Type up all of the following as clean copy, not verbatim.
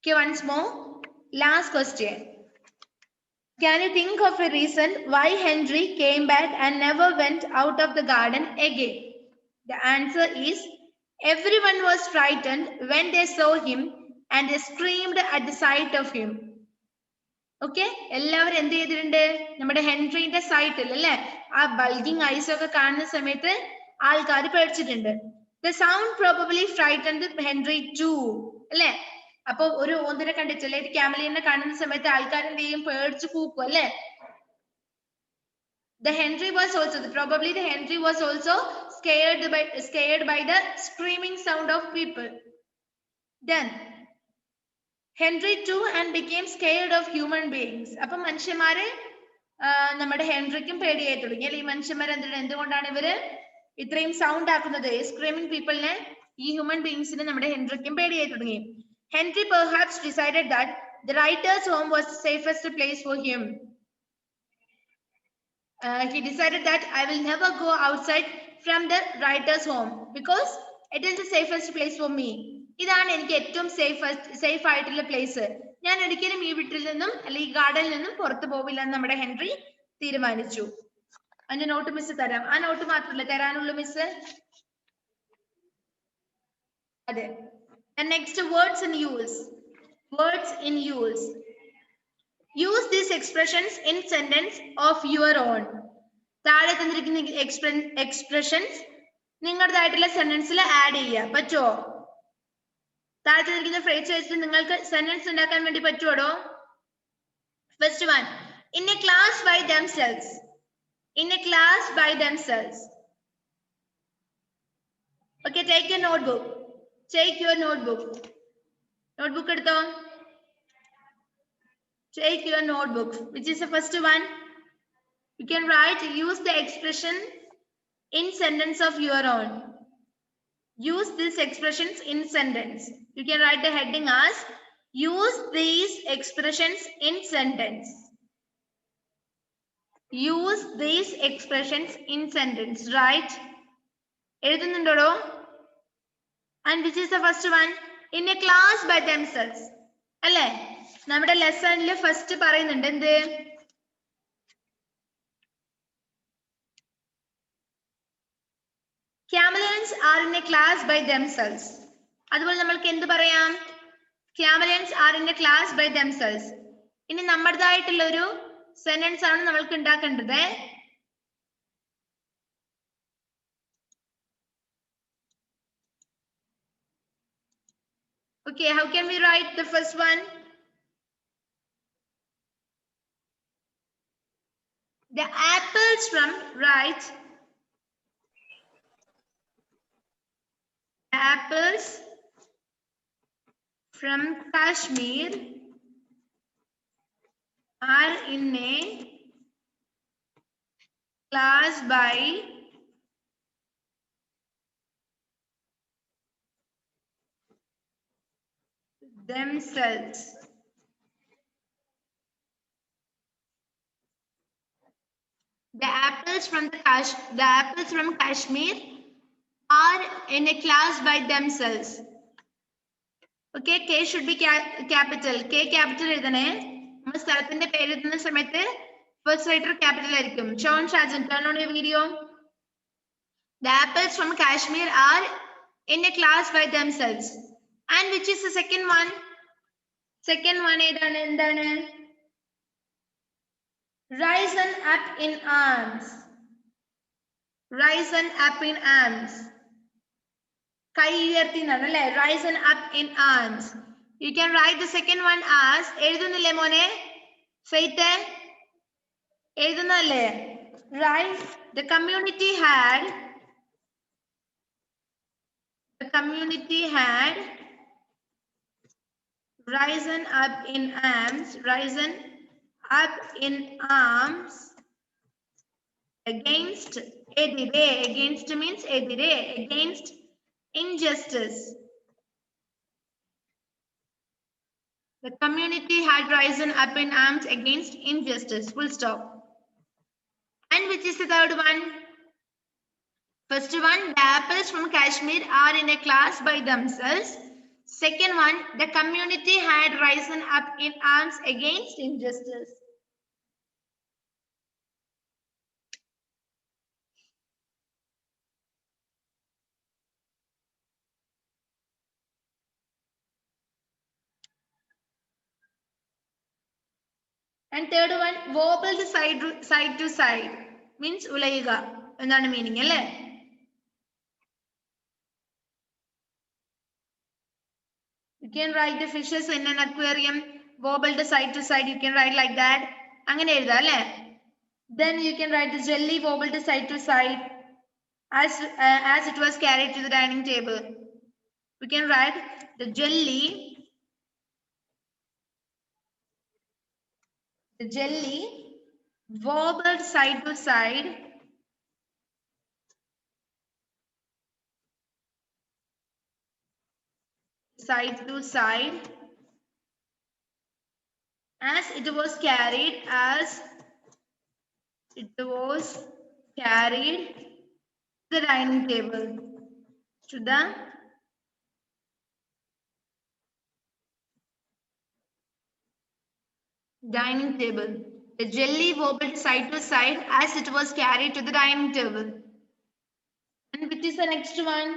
Okay, once more. Last question. Can you think of a reason why Henry came back and never went out of the garden again? The answer is everyone was frightened when they saw him and they screamed at the sight of him. Okay, എല്ലാവരും എന്ത് ചെയ്തിട്ടുണ്ട്? നമ്മുടെ ഹെൻറിയുടെ സൈറ്റിൽ അല്ലെ ആ bulging ice ഒക്കെ കാണുന്ന സമയത്ത് ആൾക്കാർ പേടിച്ചിട്ടുണ്ട്. The sound probably frightened Henry too അല്ലെ. അപ്പൊ ഒരു ഓന്തിനെ കണ്ടിട്ടില്ലേ, ഒരു ക്യാമലിനെ കാണുന്ന സമയത്ത് ആൾക്കാർ എന്ത് ചെയ്യും? പേടിച്ച് കൂക്കും അല്ലെ. The Henry was also probably the Henry was also scared by the screaming sound of people. Then Henry too and became scared of human beings. അപ്പൊ മനുഷ്യന്മാരെ നമ്മുടെ ഹെൻറിക്കും പേടിയായി തുടങ്ങി അല്ലെ. ഈ മനുഷ്യന്മാർ എന്തുകൊണ്ടാണ് ഇവര് ഇത്രയും സൗണ്ട് ആക്കുന്നത്? സ്ക്രീമിംഗ് പീപ്പിളിനെ, ഈ ഹ്യൂമൻ ബീങ്സിനെ നമ്മുടെ ഹെൻറിക്കും പേടിയായി തുടങ്ങി. Henry perhaps decided that the writer's home was the safest place for him. He decided that I will never go outside from the writer's home because it is the safest place for me. ഇതാണ് എനിക്ക് ഏറ്റവും safe ആയിട്ടുള്ള place. ഞാൻ ഒരിക്കലും ഈ വീട്ടിൽ നിന്നും അല്ലെങ്കിൽ ഈ ഗാർഡനിൽ നിന്നും പുറത്തു പോവില്ല എന്ന് നമ്മുടെ ഹെൻറി തീരുമാനിച്ചു. അതിന്റെ നോട്ട് മിസ് തരാം. ആ നോട്ട് മാത്രമല്ല തരാനുള്ള മിസ്. അതെ. Next, words in use. Words in use. Use these expressions in sentence of your own. താഴെ തന്നിരിക്കുന്ന എക്സ്പ്രഷൻസ് നിങ്ങളുടേതായിട്ടുള്ള സെന്റൻസിൽ ആഡ് ചെയ്യുക. പറ്റുമോ? താഴെ തന്നിരിക്കുന്ന ഫ്രേസ് വെച്ചിട്ട് നിങ്ങൾക്ക് സെന്റൻസ് ഉണ്ടാക്കാൻ വേണ്ടി പറ്റുമോ? First one, in a class by themselves. In a class by themselves. Okay, take your notebook. Take your notebook. Notebook എടുത്തോ. Take your notebook. Which is the first one? You can write, use the expression in sentence of your own. Use these expressions in sentence. You can write the heading as use these expressions in sentence. Use these expressions in sentence. Right? എഴുതുന്നുണ്ടോ? And which is the first one? In a class by themselves. അല്ലേ? നമ്മുടെ ലെസണിൽ first പറയുന്നുണ്ട് എന്ത്? Chameleons are in a class by themselves. അതുപോലെ നമ്മൾക്ക് എന്ത് പറയാം? Chameleons are in a class by themselves. ഇനി നമ്മുടേതായിട്ടുള്ള ഒരു സെന്റൻസ് ആണ് നമ്മൾക്ക് ഉണ്ടാക്കേണ്ടത്. Okay, how can we write the first one? The apples from, right? The apples from Kashmir are in a class by themselves. The apples from Kashmir are in a class by themselves. Okay, K should be capital. K capital എഴുതണേ. നമ്മൾ സ്ഥലത്തിന്റെ പേര് എഴുതുന്ന സമയത്ത് first letter capital ആയിരിക്കും. Sean Shajan, turn on your video. The apples from Kashmir are in a class by themselves. And which is the second one? Second one ഏതാണ്? എന്താണ്? Risen up in arms. Risen up in arms. കൈ ഉയർത്തി എന്നാണ് അല്ലേ? Risen up in arms. You can write the second one as എഴുതുന്നില്ലേ മോനെ? Faith എഴുതുന്നല്ലേ? Right. The community had risen up in arms. Risen up in arms against എതിരെ. Against means എതിരെ. Against injustice. The community had risen up in arms against injustice. Full stop. And which is the third one? First one, the apples from Kashmir are in a class by themselves. Second one, the community had risen up in arms against injustice. And third one, wobbled side to side means ഉലയുക എന്നാണ് meaning അല്ലേ? You can write the fishes in an aquarium, wobbled side to side. You can write like that. അങ്ങനെ എഴുതാം അല്ലേ? Then you can write the jelly wobbled side to side as it was carried to the dining table. We can write the jelly wobbled side to side as it was carried the dining table to the dining table. The jelly wobbled side to side as it was carried to the dining table. And which is the next one?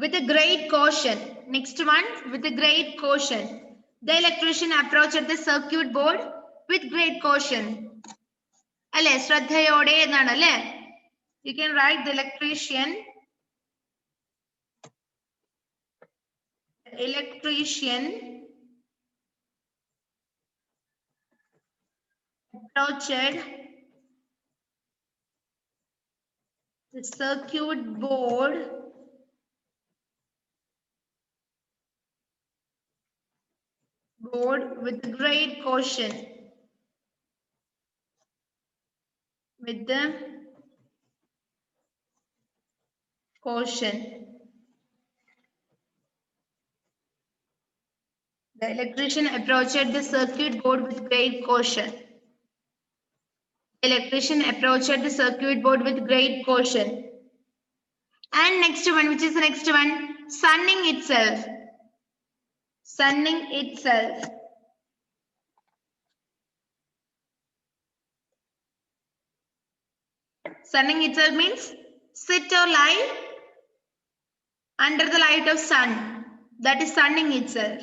With a great caution. Next one, with a great caution. The electrician approached the circuit board with great caution. അല്ലേ ശ്രദ്ധയോടെ എന്നാണ് അല്ലേ? You can write the electrician approached the circuit board with great caution. With the caution. The electrician approached the circuit board with great caution. The electrician approached the circuit board with great caution. And next one, which is the next one? Sunning itself. Sunning itself. Sunning itself means sit or lie under the light of sun. That is sunning itself.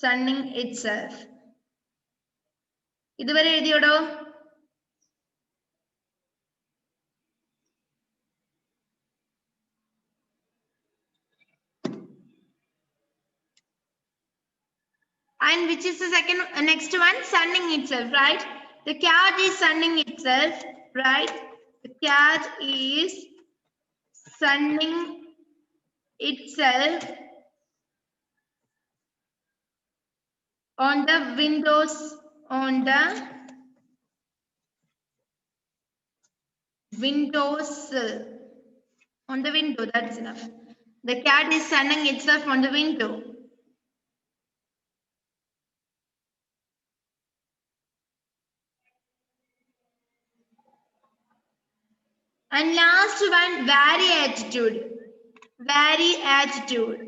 Sunning itself. ഇതുവരെ എഴുതിയോടോ? And which is the second, next one? Sunning itself, right? The cat is sunning itself, right? The cat is sunning itself on the windows, on the window, that's enough. The cat is sunning itself on the window. And last one, vary attitude. Vary attitude.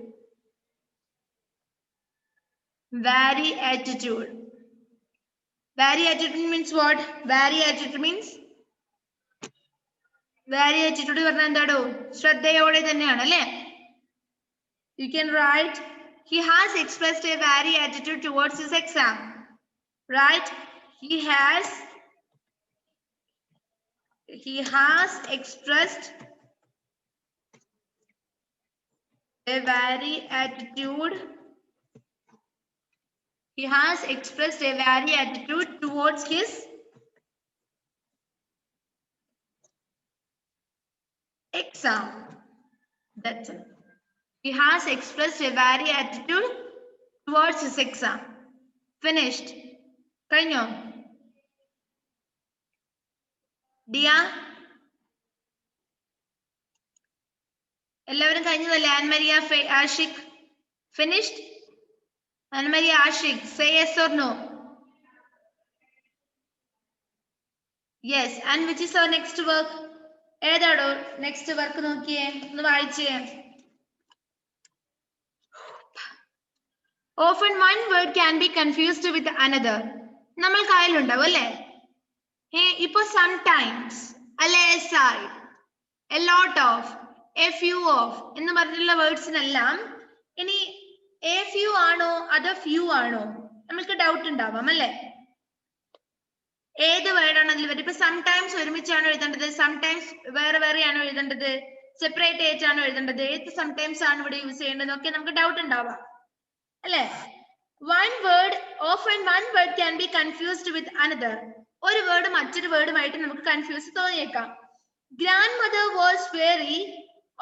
Vary attitude. Vary attitude means what? Vary attitude means vary attitude പറഞ്ഞാൽ എന്താടോ? ശ്രദ്ധയോടെ തന്നെയാണ് അല്ലേ? You can write he has expressed a vary attitude towards his exam. Right? He has expressed a vary attitude. He has expressed a vary attitude towards his exam. That's it. He has expressed a vary attitude towards his exam. Finished. കഴിഞ്ഞോ? Dia? എല്ലാവരും കഴിഞ്ഞതല്ലേ? Annmaria Ashiq finished? Annmaria Ashiq, say yes or no? Yes. And which is our next work? ഏതാടോ next work? നോക്കിയേ, ഒന്ന് വായിച്ചേ. Often one word can be confused with another. നമ്മൾ കായലുണ്ടാവും അല്ലേ? ഇപ്പൊ സംടൈംസ് അല്ലെ, aside, a lot of, a few of എന്ന് പറഞ്ഞിട്ടുള്ള വേർഡ്സിനെല്ലാം ഇനി a few ആണോ അതോ few ആണോ നമുക്ക് ഡൗട്ട് ഉണ്ടാവാം അല്ലെ? ഏത് വേർഡാണ് അതിൽ വരും? ഇപ്പൊ സംടൈംസ് ഒരുമിച്ചാണോ എഴുതേണ്ടത്, സംടൈംസ് വേറെ വേറെയാണോ എഴുതേണ്ടത്, സെപ്പറേറ്റ് ആയിട്ടാണോ എഴുതേണ്ടത്, ഏത് സംടൈംസ് ആണ് ഇവിടെ യൂസ് ചെയ്യേണ്ടതെന്നൊക്കെ നമുക്ക് ഡൗട്ട് ഉണ്ടാവാം അല്ലെ? Often one word can be confused with another. ഒരു വേർഡ് മറ്റൊരു വേർഡുമായിട്ട് നമുക്ക് കൺഫ്യൂസ് തോന്നിയേക്കാം. Grandmother was weary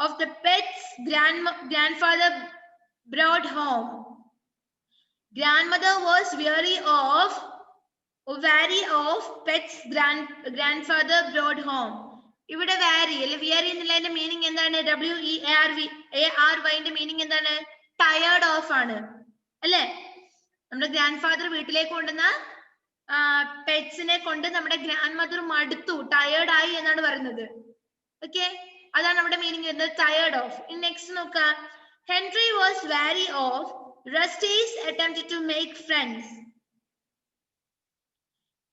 of the pets grandfather brought home. Grandmother was weary of pets grandfather brought home. ഇവിടെ വാരി അല്ലെ, വിയറി എന്നുള്ളതിന്റെ മീനിങ് എന്താണ്? WEARY ന്റെ മീനിങ് എന്താണ്? ടയേർഡ് ഓഫ് ആണ് അല്ലെ? നമ്മുടെ ഗ്രാൻഡ് ഫാദർ വീട്ടിലേക്ക് കൊണ്ടുവന്ന പെറ്റ്സിനെ കൊണ്ട് നമ്മുടെ ഗ്രാൻഡ് മദർ മടുത്തു, ടയേർഡ് ആയി എന്നാണ് പറയുന്നത്. ഓക്കെ, അതാണ് നമ്മുടെ മീനിങ് വരുന്നത്, ടയേർഡ് ഓഫ്. ഇനി നെക്സ്റ്റ് നോക്കാം. Henry was wary of Rusty's attempt to make friends.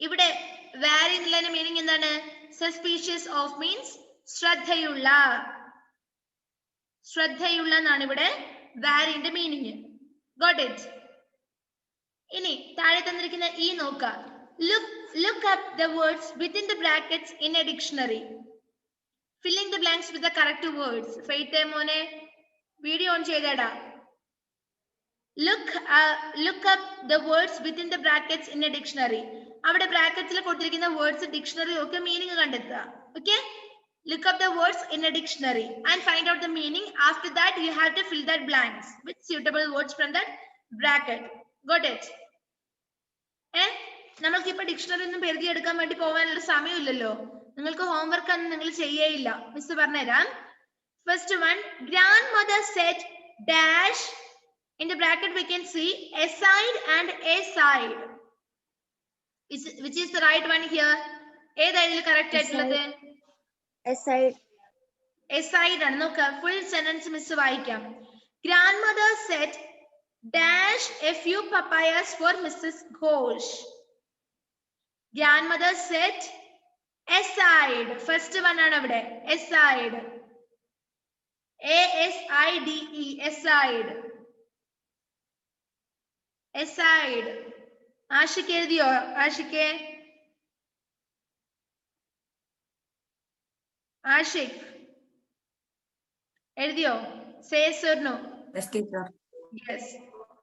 ഇവിടെ വാരി എന്നുള്ളതിന്റെ മീനിങ് എന്താണ്? സസ്പീഷ്യസ് ഓഫ് മീൻസ് ശ്രദ്ധയുള്ള, ശ്രദ്ധയുള്ള എന്നാണ് ഇവിടെ വാരിന്റെ മീനിങ്. Got it? ഇനി താഴെ തന്നിരിക്കുന്ന ഈ നോക്കാം. Look up the words within the brackets in a dictionary. Filling the blanks with the correct words. ഫെയ്ത്തെ മോനെ വീഡിയോ ഓൺ ചെയ്തേടാ. Look up the words within the brackets in a dictionary. അവിടെ ബ്രാക്കറ്റ്സിൽ കൊടുത്തിരിക്കുന്ന വേർഡ്സ് ഡിക്ഷണറി ഒക്കെ meaning കണ്ടെത്തുക. Okay, look up the words in a dictionary and find out the meaning. After that you have to fill that blanks with suitable words from that bracket. Got it? നമ്മൾക്കിപ്പോ dictionary ഒന്നും എഴുതിയെടുക്കാൻ വേണ്ടി പോകാനുള്ള സമയമില്ലല്ലോ. നിങ്ങൾക്ക് homework ഒന്നും നിങ്ങൾ ചെയ്യേയില്ല, മിസ് പറഞ്ഞുതരാം. First one, grandmother set dash. In the bracket we can see aside and aside. Which is the right one here? ഏതായിരുന്നു കറക്റ്റ് ആയിട്ടുള്ളത്? aside. aside ആണ്. നോക്കുക, ഫുൾ സെന്റൻസ് മിസ് വായിക്കാം. Grandmother set dash a few papayas for Mrs. Ghosh. Grandmother set aside. First one ആണ് അവിടെ, aside. ASIDE, aside. aside. Ashik എഴുതിയോ? ആഷിക്ക്, ആഷിക് എഴുതിയോ? Say yes or no? Yes, teacher. Yes.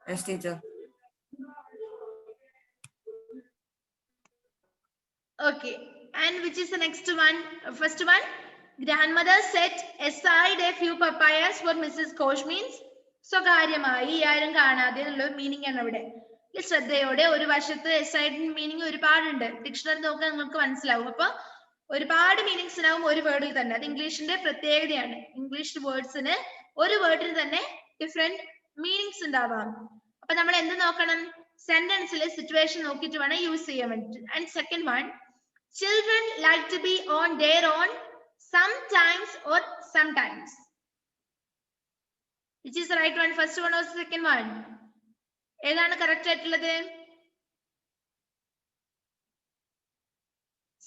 Yes, teacher. Okay. And which is the next one? First one, grandmother set aside a few papayas for Mrs. Ghosh means സ്വകാര്യമായി, ആരും കാണാതെ എന്നുള്ള meaning ആണ് അവിടെ. ശ്രദ്ധയോടെ. ഒരു വശത്ത് aside മീനിങ് ഒരുപാടുണ്ട്, ഡിക്ഷണറി നോക്കാൻ നിങ്ങൾക്ക് മനസ്സിലാവും. അപ്പൊ ഒരുപാട് മീനിങ്സ് ഉണ്ടാവും ഒരു വേർഡിൽ തന്നെ. അത് ഇംഗ്ലീഷിന്റെ പ്രത്യേകതയാണ്. ഇംഗ്ലീഷ് വേർഡ്സിന് ഒരു വേർഡിന് തന്നെ ഡിഫറെന്റ് മീനിങ്സ് ഉണ്ടാവാം. അപ്പൊ നമ്മൾ എന്ത് നോക്കണം? സെന്റൻസിലെ സിറ്റുവേഷൻ നോക്കിയിട്ട് വേണം യൂസ് ചെയ്യാൻ വേണ്ടിട്ട്. And second one, children like to be on their own sometimes or sometimes. Which is the right one? First one or second one? ഏതാണ് കറക്റ്റ് ആയിട്ടുള്ളത്?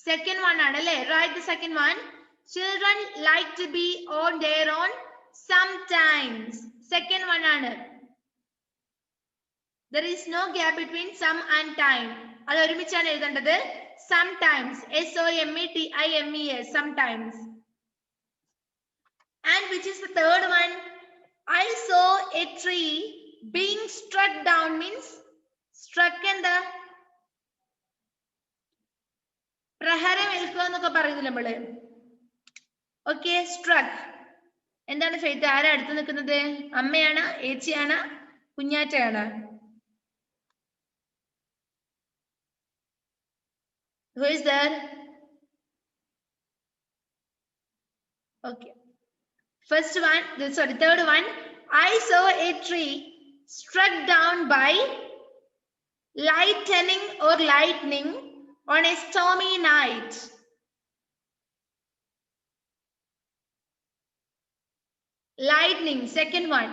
Second one ആണ് അല്ലേ? Write the second one. Children like to be on their own sometimes. Second one ആണ്. There is no gap between some and time. അത് ഒരുമിച്ചാണ് എഴുതേണ്ടത്. Sometimes, SOMETIMES, sometimes. And which is the third one? I saw a tree being struck down means struck എന്താ? പ്രഹരം ഏൽക്കുക എന്നൊക്കെ പറയുന്നില്ല നമ്മള്. Okay, സ്ട്രക്ക് എന്താണ് faith? ആരാ അടുത്ത് നിൽക്കുന്നത്? അമ്മയാണ്, ഏച്ചിയാണ്, കുഞ്ഞാറ്റയാണ്? Who is there? Okay. First one, third one. I saw a tree struck down by lightning on a stormy night. Lightning, second one.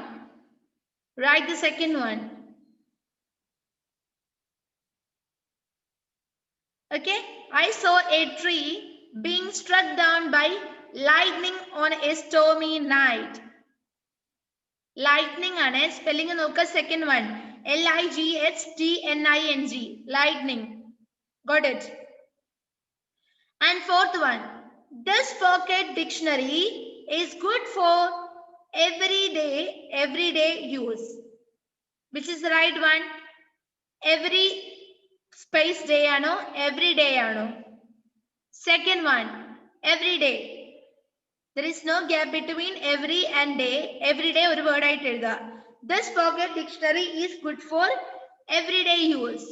Write the second one. Okay, I saw a tree being struck down by lightning on a stormy night. Lightning ആണ് spelling നോക്കുക. Second one LIGHTNING, lightning. Got it? And fourth one, this pocket dictionary is good for everyday use. Which is the right one? Every space day ആണോ every day ആണോ? Second one, every day. There is no gap between every and day. Every day ഒരു word ആയിട്ട് എഴുതുക. This pocket dictionary is good for everyday use.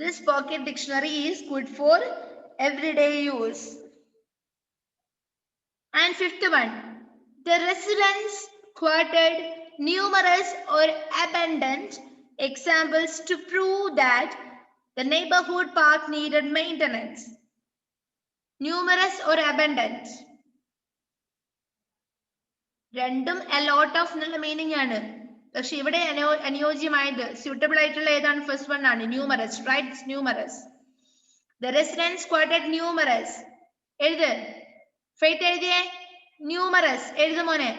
This pocket dictionary is good for everyday use. And fifth one, the residents quoted numerous or abundant examples to prove that the neighborhood park needed maintenance. Numerous or abundant. രണ്ടും a lot of എന്നുള്ള meaning ആണ്. പക്ഷെ ഇവിടെ അനുയോജ്യമായത് suitable ആയിട്ടുള്ള ഏതാണ്? First one ആണ്, numerous. Right? Numerous. The residents quoted numerous. എഴുത്. ഫെയ്ത്ത് എഴുതിയേ. numerous എഴുതു മോനെ.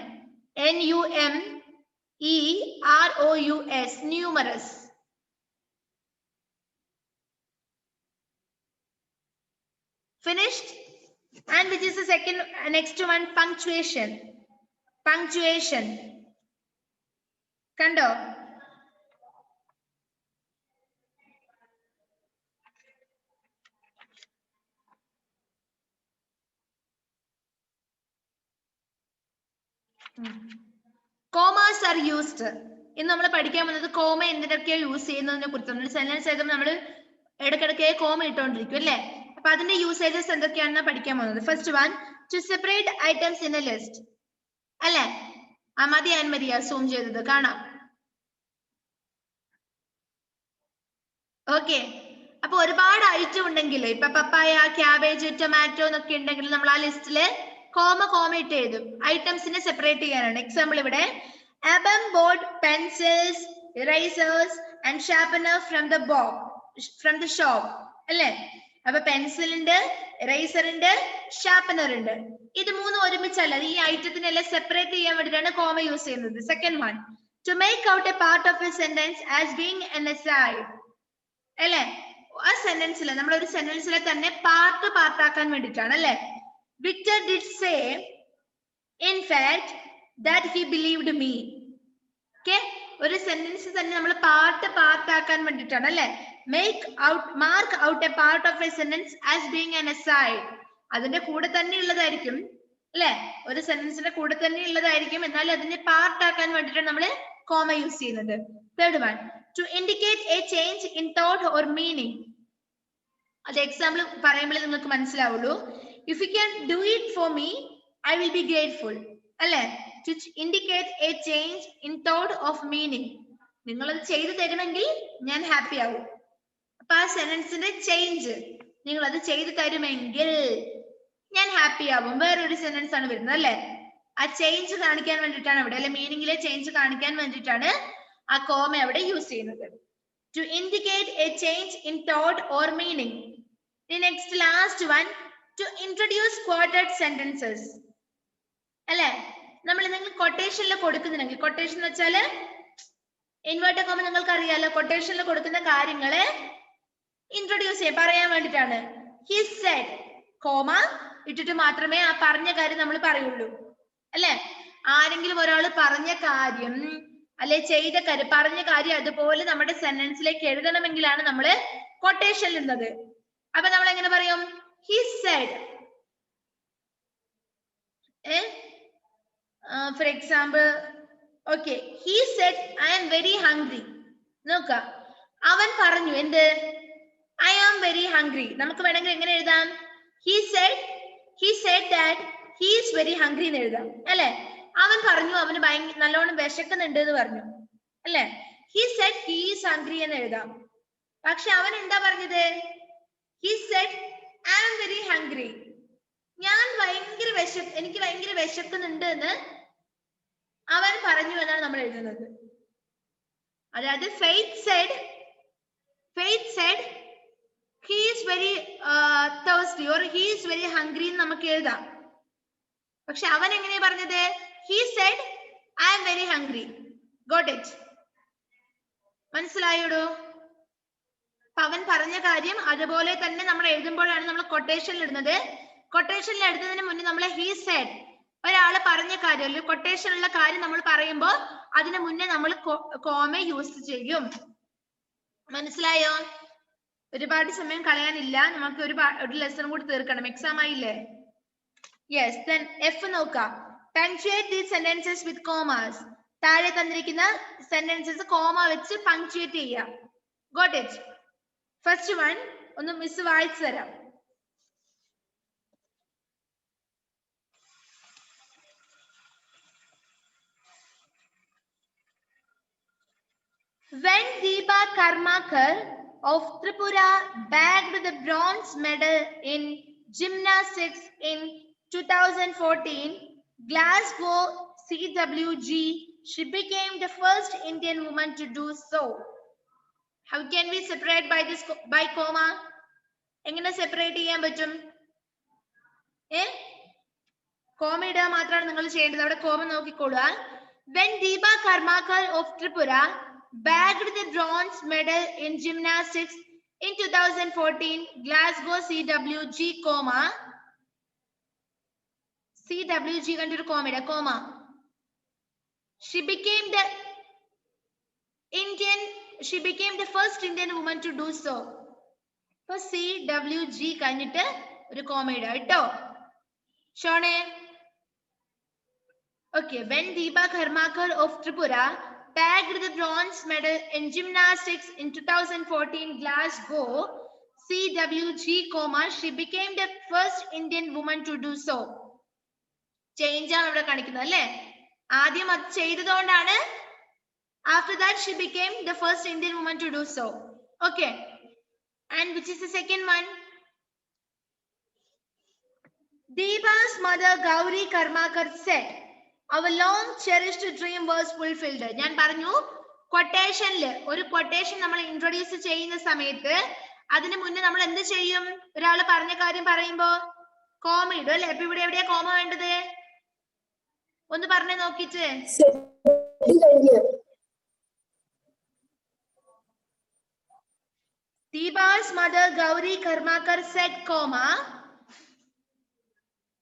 NUMEROUS. numerous. Finished? And which is the second, next one? Punctuation. Punctuation. Kando. Commas are used. ഇന്ന് നമ്മൾ പഠിക്കാൻ പോകുന്നത് കോമ എന്തിനൊക്കെയാണ് യൂസ് ചെയ്യുന്നതിനെ കുറിച്ചാണ്. സെന്റൻസ് എഴുതുമ്പോൾ നമ്മൾ ഇടയ്ക്കിടയ്ക്ക് കോമ ഇട്ടുകൊണ്ടിരിക്കും അല്ലേ? അപ്പൊ അതിന്റെ യൂസേജസ് എന്തൊക്കെയാണെന്ന് പഠിക്കാൻ പോകുന്നത്. First one, to separate items in a list. അല്ലേ? മതി ആൻമരിയ സൂം ചെയ്തത് കാണാം. ഓക്കെ, അപ്പൊ ഒരുപാട് ഐറ്റം ഉണ്ടെങ്കിൽ ഇപ്പൊ പപ്പായ, ക്യാബേജ്, ടൊമാറ്റോ എന്നൊക്കെ ഉണ്ടെങ്കിൽ നമ്മൾ ആ ലിസ്റ്റില് കോമ ഇട്ട് എഴുതും. ഐറ്റംസിനെ സെപ്പറേറ്റ് ചെയ്യാനാണ്. എക്സാമ്പിൾ ഇവിടെ Abam bought pencils, erasers and sharpener from the shop. അല്ലേ? അപ്പൊ പെൻസിൽ ഉണ്ട്, ഇറേസർ ഉണ്ട്, ഷാർപ്പനർ ഉണ്ട്. ഇത് മൂന്നും ഒരുമിച്ചല്ല, ഈ ഐറ്റത്തിനെല്ലാം സെപ്പറേറ്റ് ചെയ്യാൻ വേണ്ടിയിട്ടാണ് കോമ യൂസ് ചെയ്യുന്നത്. Second one, to make out a part of a sentence as being an aside. അല്ലേ? ആ സെന്റൻസിലെ നമ്മളൊരു സെന്റൻസിലെ തന്നെ പാർട്ട് ആക്കാൻ വേണ്ടിയിട്ടാണ് അല്ലേ? Victor did say, in fact, that he believed me. Okay, ഒരു സെന്റൻസ് തന്നെ നമ്മൾ പാർട്ട് ആക്കാൻ വേണ്ടിയിട്ടാണ് അല്ലേ? Mark out a part of a sentence as being an aside. അതിന്റെ കൂടെ തന്നെ ഉള്ളതായിരിക്കും അല്ലെ? ഒരു സെന്റൻസിന്റെ കൂടെ തന്നെ ഉള്ളതായിരിക്കും, എന്നാൽ അതിനെ പാർട്ട് ആക്കാൻ വേണ്ടിയിട്ടാണ് നമ്മൾ കോമ യൂസ് ചെയ്യുന്നത്. Third one, to indicate a change in thought or meaning. അത് എക്സാമ്പിൾ പറയുമ്പോൾ നിങ്ങൾക്ക് മനസ്സിലാവുള്ളൂ. If you can do it for me, I will be grateful. അല്ലേ? To indicate a change in thought of meaning. നിങ്ങൾ അത് ചെയ്തു തരുമെങ്കിൽ ഞാൻ ഹാപ്പി ആവും. അപ്പൊ ആ സെന്റൻസിന്റെ ചേഞ്ച് നിങ്ങൾ അത് ചെയ്തു തരുമെങ്കിൽ ഞാൻ ഹാപ്പി ആവും. വേറൊരു സെന്റൻസ് ആണ് വരുന്നത് അല്ലെ? ആ ചേഞ്ച് കാണിക്കാൻ വേണ്ടിയിട്ടാണ് അവിടെ, അല്ലെ മീനിങ്ങിലെ ചേഞ്ച് കാണിക്കാൻ വേണ്ടിയിട്ടാണ് ആ കോമ അവിടെ യൂസ് ചെയ്യുന്നത്. To indicate a change in thought or meaning. The next last one, to introduce quoted sentences. അല്ലെ? നമ്മൾ നിങ്ങൾ കൊട്ടേഷനിൽ കൊടുക്കുന്നുണ്ടെങ്കിൽ, കൊട്ടേഷൻ എന്ന് വെച്ചാല് ഇൻവേർട്ടഡ് കോമ നിങ്ങൾക്ക് അറിയാലോ, കൊട്ടേഷനിൽ കൊടുക്കുന്ന കാര്യങ്ങളെ ഇൻട്രൊഡ്യൂസ് ചെയ്യാൻ പറയാൻ വേണ്ടിയിട്ടാണ്. He said, കോമ ഇട്ടിട്ട് മാത്രമേ ആ പറഞ്ഞ കാര്യം നമ്മൾ പറയുള്ളൂ അല്ലെ? ആരെങ്കിലും ഒരാൾ പറഞ്ഞ കാര്യം അല്ലെ ചെയ്ത കാര്യം, പറഞ്ഞ കാര്യം അതുപോലെ നമ്മുടെ സെന്റൻസിലേക്ക് എഴുതണമെങ്കിലാണ് നമ്മൾ കൊട്ടേഷൻ ഇടുന്നത്. അപ്പൊ നമ്മൾ എങ്ങനെ പറയും? He said. For example, okay, he said, I am very hungry. നോക്ക, അവൻ പറഞ്ഞു എന്ത്? I am very hungry. നമുക്ക് വേണമെങ്കിൽ എങ്ങനെ എഴുതാം? He said that he is very hungry എന്ന് എഴുതാം അല്ലെ? അവൻ പറഞ്ഞു അവന് നല്ലോണം വിശക്കുന്നുണ്ട് എന്ന് പറഞ്ഞു അല്ലെ? He said he is hungry എന്ന് എഴുതാം. പക്ഷെ അവൻ എന്താ പറഞ്ഞത്? He said I am very hungry. എനിക്ക് ഭയങ്കര വിശക്കുന്നുണ്ട് എന്ന് അവൻ പറഞ്ഞു എന്നാണ് നമ്മൾ എഴുതുന്നത്. അതായത് Faith said he is very thirsty or he is very hungry എന്ന് നമുക്ക് എഴുതാം. പക്ഷെ അവൻ എങ്ങനെയാ പറഞ്ഞത്? He said I am very hungry. Got it? മനസ്സിലായോടോ? അവൻ പറഞ്ഞ കാര്യം അതുപോലെ തന്നെ നമ്മൾ എഴുതുമ്പോഴാണ് നമ്മൾ കൊട്ടേഷനിൽ ഇടുന്നത്. കൊട്ടേഷനിൽ എഴുതുന്നതിന് മുന്നേ നമ്മൾ he said ഒരാള് പറഞ്ഞ കാര്യം അല്ലെങ്കിൽ കൊട്ടേഷനുള്ള കാര്യം നമ്മൾ പറയുമ്പോൾ അതിന് മുന്നേ നമ്മൾ കോമ യൂസ് ചെയ്യും. മനസ്സിലായോ? ഒരുപാട് സമയം കളയാനില്ല, നമുക്ക് ഒരു ലെസൺ കൂടി തീർക്കണം, എക്സാം ആയില്ലേ? യെസ്. then F നോക്കാം. punctuate these sentences with commas. താഴെ തന്നിരിക്കുന്ന സെന്റൻസസ് കോമ വെച്ച് പങ്ക്ച്വേറ്റ് ചെയ്യാം. got it? ഫസ്റ്റ് വൺ ഒന്ന് മിസ് വായിച്ചു തരാം. When Deepa Karmakar of Tripura bagged the bronze medal in gymnastics in 2014 Glasgow CWG, she became the first Indian woman to do so. How can we separate by comma? എങ്ങനെ separate ചെയ്യാൻ പറ്റും? Comma ഇടുക മാത്രമാണ് നിങ്ങൾ ചെയ്യേണ്ടത്. അവിടെ comma നോക്കിക്കൊള്ളുക. When Deepa Karmakar of Tripura bagged the bronze medal in gymnastics in 2014 Glasgow CWG, CWG കണ്ടൊരു കോമയുടെ comma. She became the first Indian woman to do so. So CWG കഴിഞ്ഞിട്ട് ഒരു കോമ ഇടുക കേട്ടോ. ഷോണേ. Okay, when Deepa Karmakar of Tripura bagged the bronze medal in gymnastics in 2014 Glasgow CWG, she became the first Indian woman to do so. Change ആണ് ഇവിടെ കാണിക്കുന്നത് അല്ലേ? ആദ്യം അത് ചെയ്തതുകൊണ്ടാണ് after that she became the first Indian woman to do so. Okay, and which is the second one? Deepa's mother Gauri Karmakar said our long cherished dream was fulfilled. ഞാൻ പറഞ്ഞു quotationൽ ഒരു quotation നമ്മൾ ഇൻട്രോഡ്യൂസ് ചെയ്യുന്ന സമയത്ത് അതിനു മുന്നേ നമ്മൾ എന്ത് ചെയ്യും? ഒരാൾ പറഞ്ഞ കാര്യം പറയുമ്പോൾ കോമ ഇടും അല്ലേ? അപ്പൊ ഇവിടെ എവിടെയാ കോമ വേണ്ടത്? ഒന്ന് പറഞ്ഞേ നോക്കിട്ട്. Deepa's mother Gauri Karmakar said,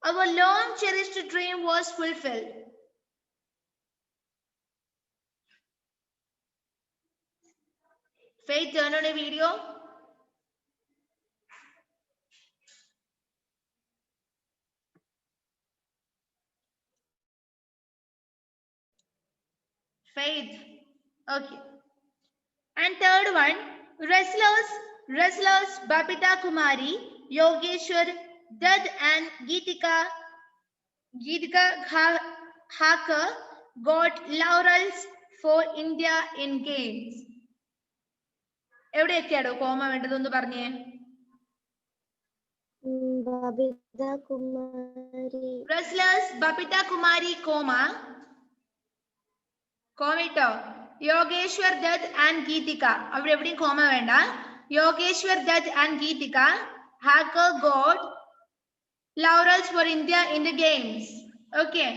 our long cherished dream was fulfilled. Faith, turn on a video. Faith. Okay. And third one, wrestlers Babita Kumari, Yogeshwar Dutt and Geetika Thakur got laurels for India in games. എവിടെയൊക്കെയാണോ comma വേണ്ടതൊന്ന് പറഞ്ഞേ. wrestlers Babita Kumari comma ഇട്ടോ. Yogeshwar Dutt and Geethika, അവിടെ എവിടെയും comma വേണ്ട. Yogeshwar Dutt and Geethika Thakur got laurels for India in the games. Okay.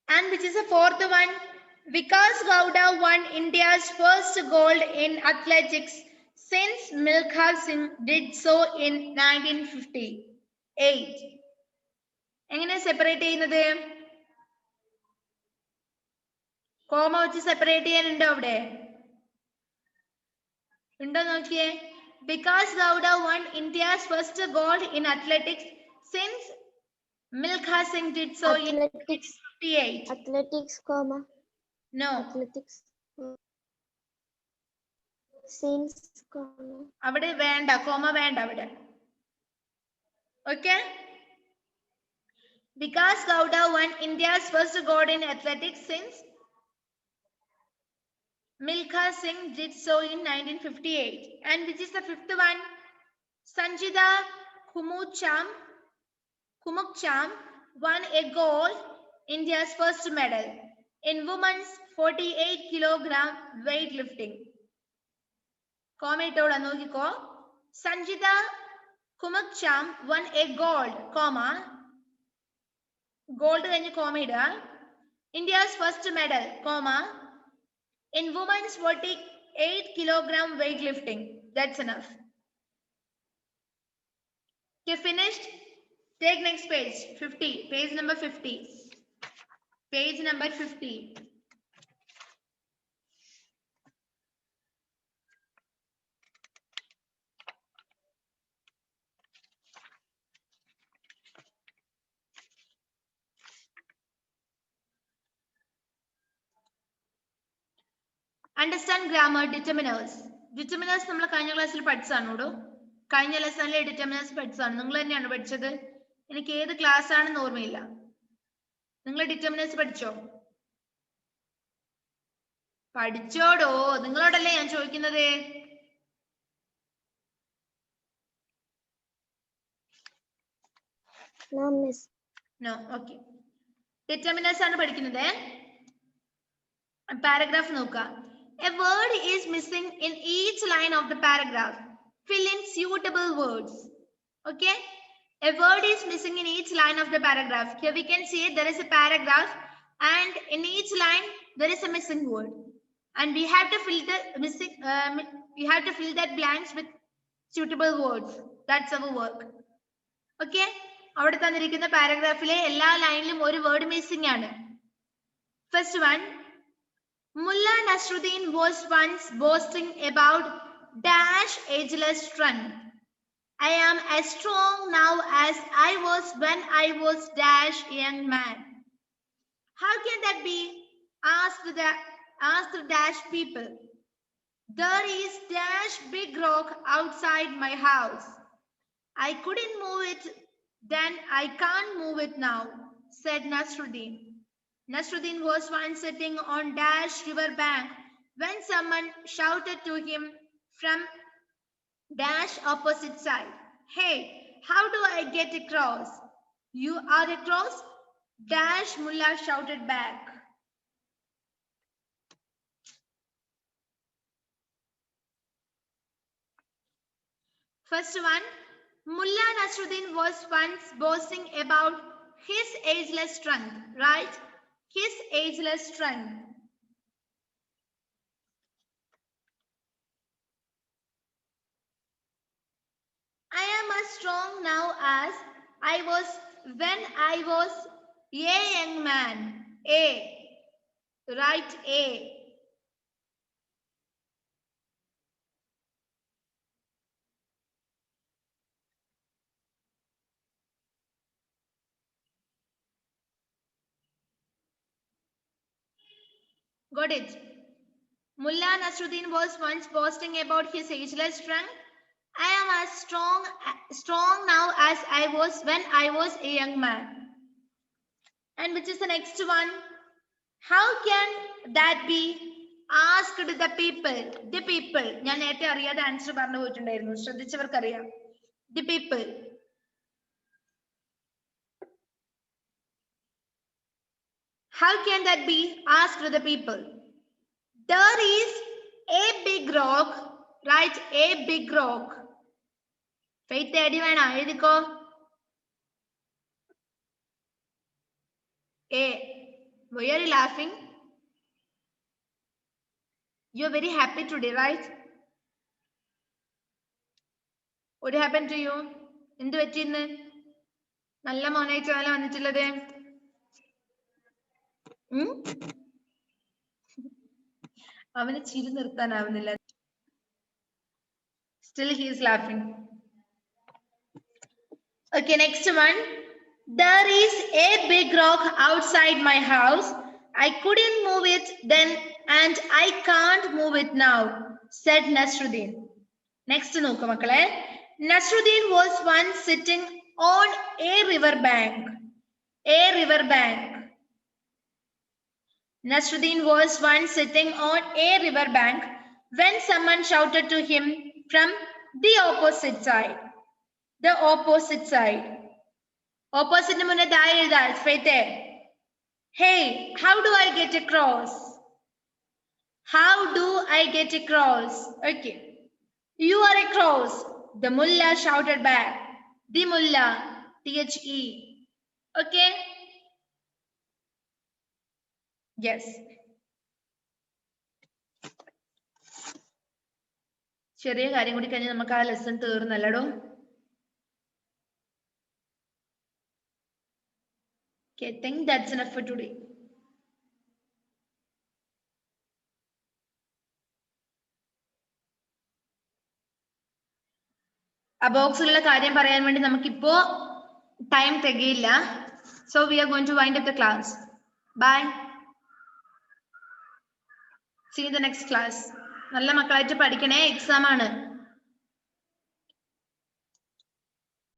And which is the fourth one? Vikas Gowda won India's first gold in athletics since Milkha Singh did so in 1958. എങ്ങനെ separate ചെയ്യുന്നത്? Comma വെച്ച് separate ചെയ്യാനുണ്ടോ? അവിടെ ഉണ്ടോ നോക്കിയേ. Vikas Gowda won India's first gold in athletics since Milkha Singh did so in Athletics. 1958. Athletics, comma. No. Athletics. Since, comma. Avade venda, comma venda avade. Okay? Vikas Gowda won India's first gold in athletics since Milkha Singh did so in 1958. And which is the fifth one? Sanjida Kumukcham won a gold, India's first medal, in women's 48 kilogram weightlifting. Comment oda nokiko. Sanjida Kumukcham won a gold, comma, gold കഴിഞ്ഞ് comma ഇടുക. India's first medal, comma, in women's 48 kilogram weightlifting. That's enough. Okay, finished? Take next page, 50, page number 50. Page number 50. Understand grammar, determiners. Determiners നമ്മൾ കഴിഞ്ഞ ക്ലാസ്സിൽ പഠിച്ചതാണോടോ? കഴിഞ്ഞ ലെസണിലെ determiners പഠിച്ചതാണ്. നിങ്ങൾ തന്നെയാണ് പഠിച്ചത്. എനിക്ക് ഏത് ക്ലാസ് ആണെന്ന് ഓർമ്മയില്ല. നിങ്ങൾ ഡിറ്റർമിനേഴ്സ് പഠിച്ചോ? പഠിച്ചോടോ? നിങ്ങളോടല്ലേ ഞാൻ ചോദിക്കുന്നത്. No, okay. Determiners ആണ് പഠിക്കുന്നത്. പാരഗ്രാഫ് നോക്കുക. A word is missing in each line of the paragraph. Fill in suitable words. Okay? A word is missing in each line of the paragraph. Here we can see there is a paragraph and in each line there is a missing word. And we have to fill the missing, we have to fill that blanks with suitable words. That's our work. Okay? അവിടെ തന്നിരിക്കുന്ന പാരഗ്രാഫിലെ എല്ലാ ലൈനിലും ഒരു word missing ആണ്. First one, Mullah Nasruddin was once boasting about dash ageless strength. I am as strong now as I was when I was dash young man. How can that be? Asked the dash people. There is dash big rock outside my house. I couldn't move it then, I can't move it now, said Nasruddin. Nasruddin was once sitting on dash river bank when someone shouted to him from dash opposite side, "Hey, how do I get across?" "You are across?" Dash Mullah shouted back. First one, Mullah Nasruddin was once boasting about his ageless strength, right? His ageless strength. I am as strong now as I was when I was a young man. A. Right, A. Got it? Mullah Nasruddin was once boasting about his ageless strength. I am as strong now as I was when I was a young man. And which is the next one? How can that be? Asked the people. The people. ഞാൻ നേരത്തെ അറിയാതെ answer പറഞ്ഞു പോയിട്ടുണ്ടായിരുന്നു. ശ്രദ്ധിച്ചവർക്കറിയാം. The people. How can that be? Asked the people. There is a big rock, right? A big rock. Faith എടി വേണം എഴുതിക്കോ. A. Why are you laughing? You're very happy today, right? What happened to you? എന്ത് പറ്റിയിന്ന്? നല്ല മോനായിട്ടാണ് വന്നിട്ടുള്ളത്. അവന് ചിരി നിർത്താനാവുന്നില്ല. Still he is laughing. Okay, next one. There is a big rock outside my house. I couldn't move it then and I can't move it now, said Nasruddin. Next നോക്കൂ മക്കളെ. Nasruddin was once sitting on a river bank. A river bank. Nasruddin was once sitting on a river bank when someone shouted to him from the opposite side. The opposite side. Opposite munne dai ezhudal Faith. Hey, how do I get across? How do I get across? Okay. You are across. The mullah shouted back. The mullah. The. Okay. Yes. ചെറിയ കാര്യം കൂടി കഴിഞ്ഞാൽ നമുക്ക് ആ lesson തീർന്നല്ലടോ. Okay, I think that's enough for today. ആ ബോക്സിലുള്ള കാര്യം പറയാൻ വേണ്ടി നമുക്കിപ്പോ time തികയില്ല. So we are going to wind up the class. Bye. See you in the next class. നല്ല മക്കളായിട്ട് പഠിക്കണേ, എക്സാം ആണ്.